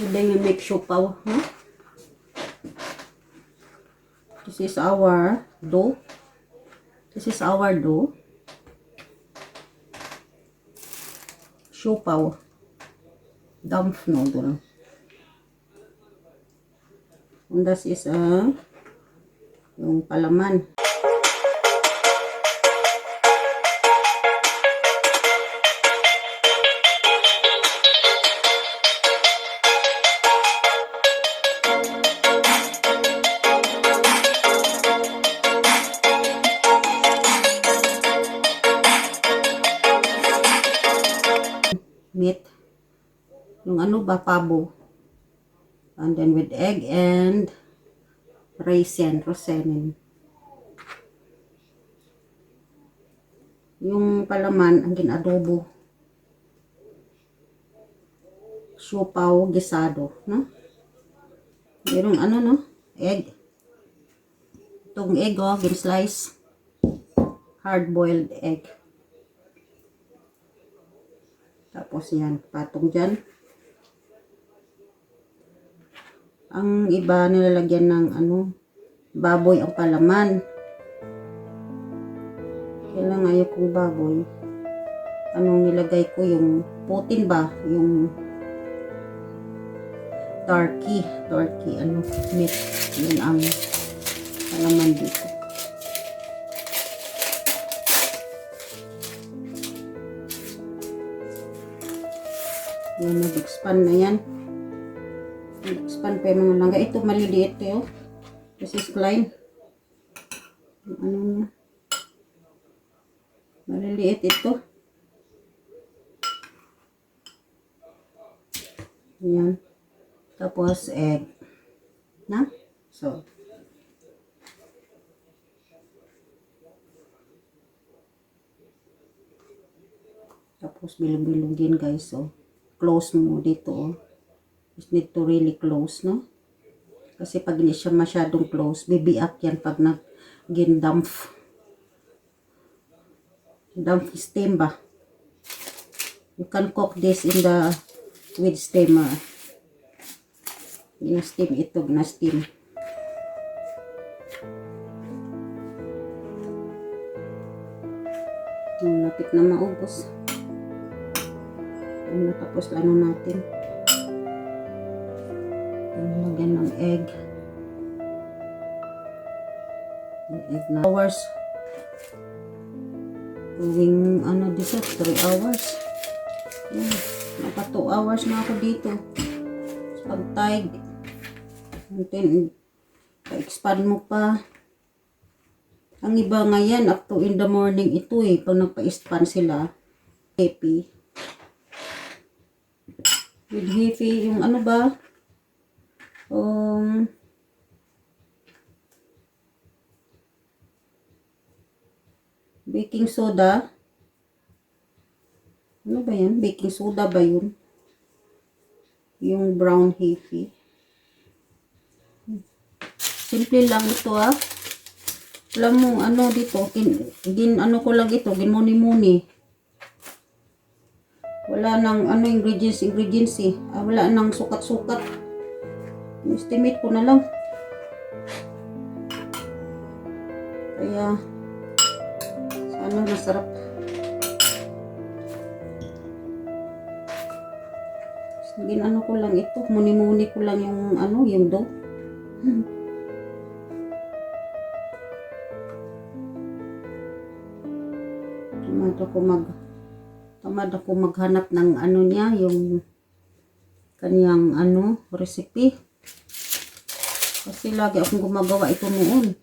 And then you make siopaw. Huh? This is our dough. This is our dough. Siopaw. Dumpf noodle. And this is yung palaman. Meat. Yung ano ba, pabo. And then with egg and rosenin. Yung palaman, ang ginadobo. Siopaw gisado, no? Merong ano, no? Egg. Itong egg, oh, gin-slice. Hard-boiled egg. Tapos yan, patong dyan. Ang iba nilalagyan ng ano, baboy ang palaman. Kailangan ayaw kong baboy. Anong nilagay ko, yung putin ba? Yung turkey, ano, meat. Yun ang palaman dito. Yan, nag-expand na yan. Nag-expand pa yung mga langga. Ito, maliliit ito. This is klein. Ano na? Maliliit ito. Yan. Tapos, egg. Na? So. Tapos, bilog-bilogin guys. So, close mo dito. Oh. Just need to really close, no? Kasi pag hindi siya masyadong close, bibiak yan pag nag-gindampf. Dampf steam ba? You can cook this in the with steamer. Gina-steam ito, gina-steam. Lapit na maubos. Tapos ano natin? Lagyan ng egg. Yung egg na hours. Tuwing ano dito, 3 hours. Yan. Naka 2 hours na ako dito. Pag-tide. Then, pa-expand mo pa. Ang iba ngayon, up to in the morning ito eh. Pag nagpa-expand sila, happy. With heavy, yung ano ba? Baking soda. Ano ba yan? Baking soda ba yun? Yung brown heavy. Simple lang ito ah. Alam mo, ano dito, ano ko lang ito, ginmuni-muni. Wala nang ano ingredients eh. Wala nang sukat-sukat. Estimate ko na lang. Kaya sana masarap. Ano ko lang ito, muni-muni ko lang yung ano, yung dough. Tamad ako maghanap ng ano niya, yung kaniyang ano, recipe. Kasi lagi akong gumagawa ito noon.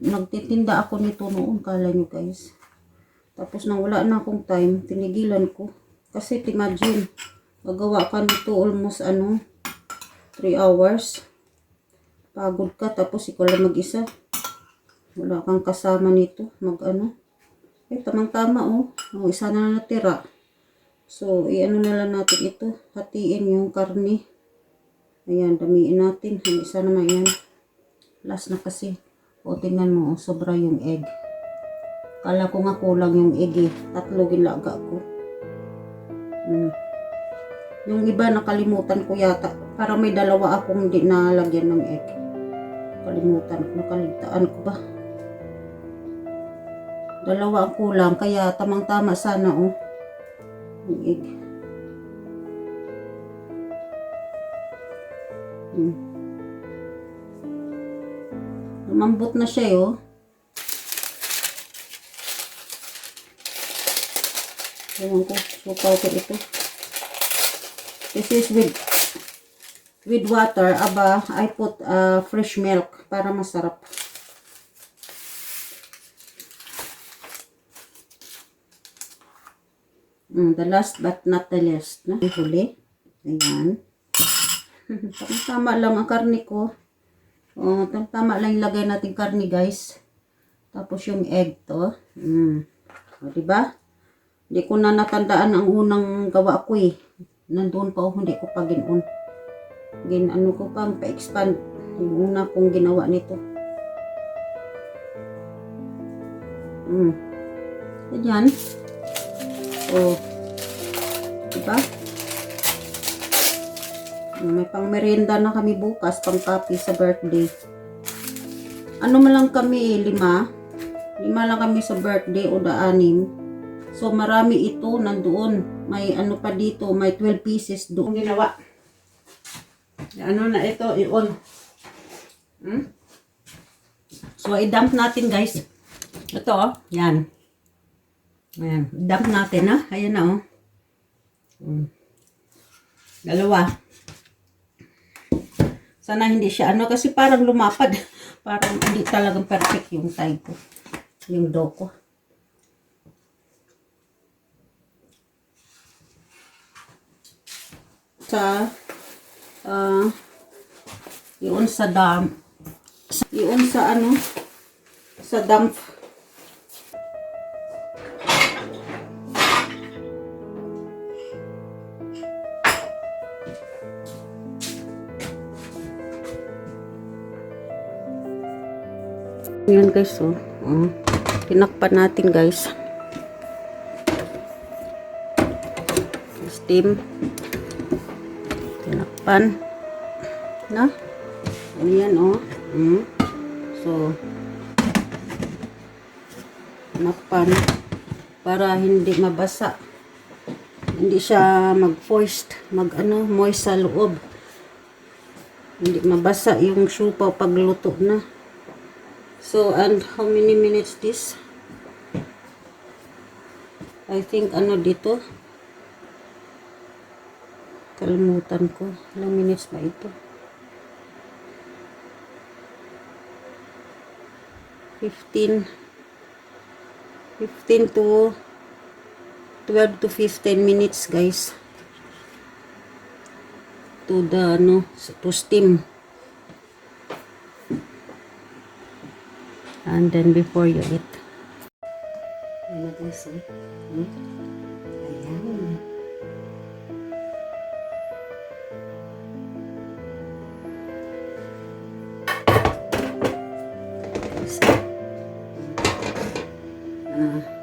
Nagtitinda ako nito noon, kala nyo guys. Tapos nang wala na akong time, tinigilan ko. Kasi imagine, magawa ka nito almost ano, 3 hours. Pagod ka, tapos ikaw lang mag-isa. Wala kang kasama nito, mag-ano. Tamang-tama oh. Isa na natira. So, i-ano na lang natin ito. Hatiin yung karne. Ayan, damiin natin. Isa naman yan. Last na kasi. O, tingnan mo. Sobra yung egg. Kala ko nga kulang yung egg eh. 3 gilaga ko. Yung iba nakalimutan ko yata. Para may dalawa akong hindi nalagyan ng egg. Kalimutan ko, nakaligtaan ko ba? Dalawa ang kulang, kaya tamang-tama sana oh. Yung egg. Lumambot na siya oh. Ewan ko, sukaw ko ito. This is with water. Aba, I put fresh milk para masarap. The last but not the least. Na? Huli. Ayan. Tama lang ang karne ko. Oh, tama lang ilagay natin karne guys. Tapos yung egg to. O, diba? Hindi ko na natandaan ang unang gawa ko eh. Nandun pa ako, hindi ko pa ginon. Ano ko pa, pa-expand. Yung una kong ginawa nito. Ganyan. O, diba? May pang merienda na kami bukas, pang kape sa birthday. Ano man lang kami, 5. 5 lang kami sa birthday o 6. So, marami ito nandoon. May ano pa dito, may 12 pieces doon. Ginawa. Ano na ito, i-on. So, i-dump natin guys. Ito oh, yan. Ayan, dump natin ha. Ayan na oh. Dalawa. Sana hindi siya ano, kasi parang lumapad. Parang hindi talagang perfect yung tie ko. Yung dough ko. Yun sa dump. Yun sa ano, sa dump. Yan guys, oh. Tinakpan natin guys. Steam. Tinakpan. Na? Ayan, oh. So, tinakpan para hindi mabasa. Hindi siya mag-moist sa loob. Hindi mabasa yung siupaw pagluto na. So, and how many minutes this? I think ano dito? Kalimutan ko. Ilang minutes ba ito? 15 to 12 to 15 minutes guys. To the to steam. And then before you eat. Ano guys, eh? Ayan.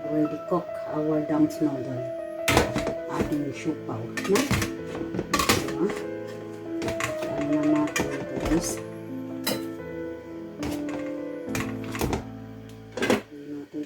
Already cook our dumps noodle. Ating siupaw. No? Ayan na natin ito guys.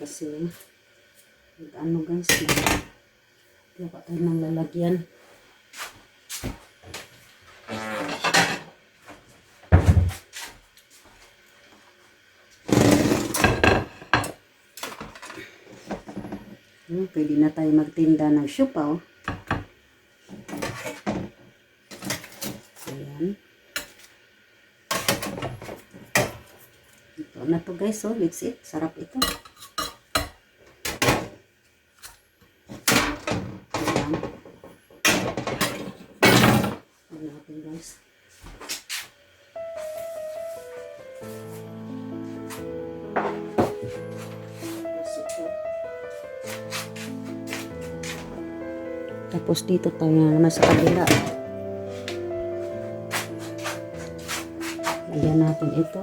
Kasi ano guys, kaya pa tayo nang lalagyan. Pwede na tayo magtinda ng siupaw. Ayan. Ito na to guys, so let's eat. Sarap ito. Guys. Tapos dito tayo naman sa kabila. Lagyan natin ito.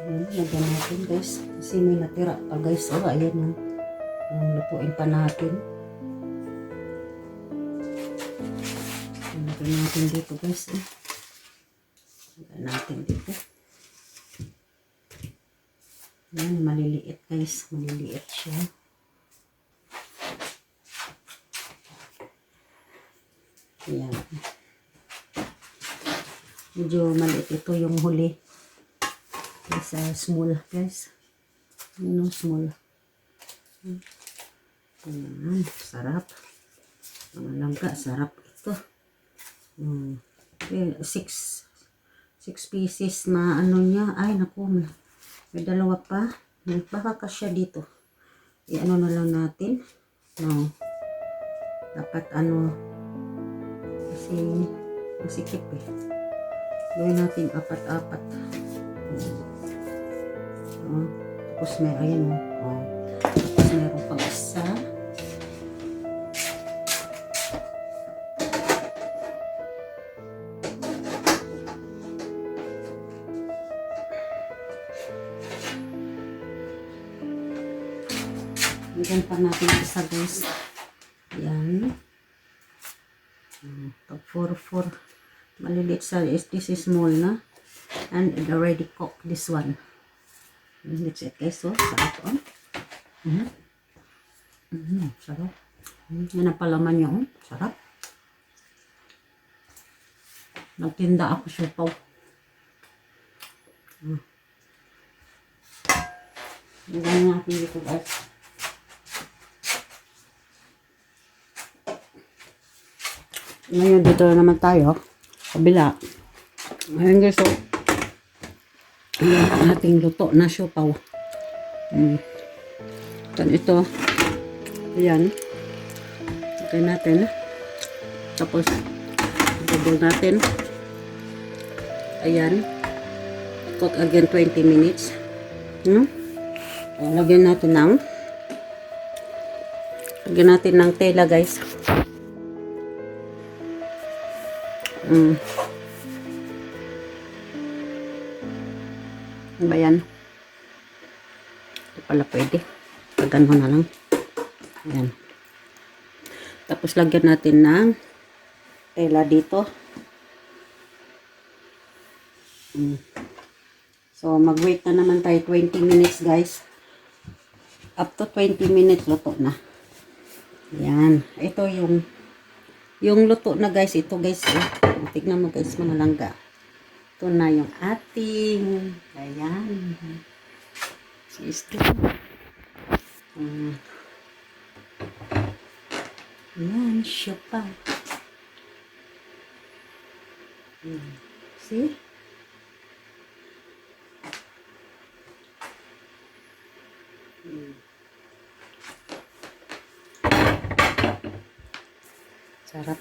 Ayan, lagyan natin guys. Kasi may natira pa guys. Oh, ayan o. Lutuin pa natin. Lagyan natin dito guys. Lagyan natin dito. Yan, maliliit guys. Maliliit siya. Yan. Medyo maliit ito yung huli. Isa small guys. Ano small. Ayan, sarap. Mga langka, sarap ito. Okay, 6 pieces na ano niya. Ay, naku, may dalawa pa. Baka kasya dito. I-ano na lang natin. No. Dapat ano, kasi masikip eh. Gawin natin 4-4. Tapos may, ayan o. Tapos meron pang isa. Bigyan pa natin isa guys. Yan. Pag 4 maliliit sa this is small na. And already cooked this one. That's it guys. So, sarap on. Sarap. Yan ang palaman niya. Sarap. Nagtinda ako siupaw. Bigyan natin dito guys. Ngayon dito na naman tayo. Kabila. Ngayon guys, so, ang ating luto na siopaw. Ito. Ayan. Okay natin. Tapos, double natin. Ayan. Cook again 20 minutes. Lagyan natin ng tela guys. Ano ba yan? Ito pala pwede. Pagano na lang. Ayan. Tapos lagyan natin ng tela dito. So mag-wait na naman tayo 20 minutes guys. Up to 20 minutes luto na. Ayan. Ito yung luto na guys. Ito guys. Tignan mo guys mga langga. Ito na yung ating. Ayan. Sister. Ayan. Siopaw. See? Sarap.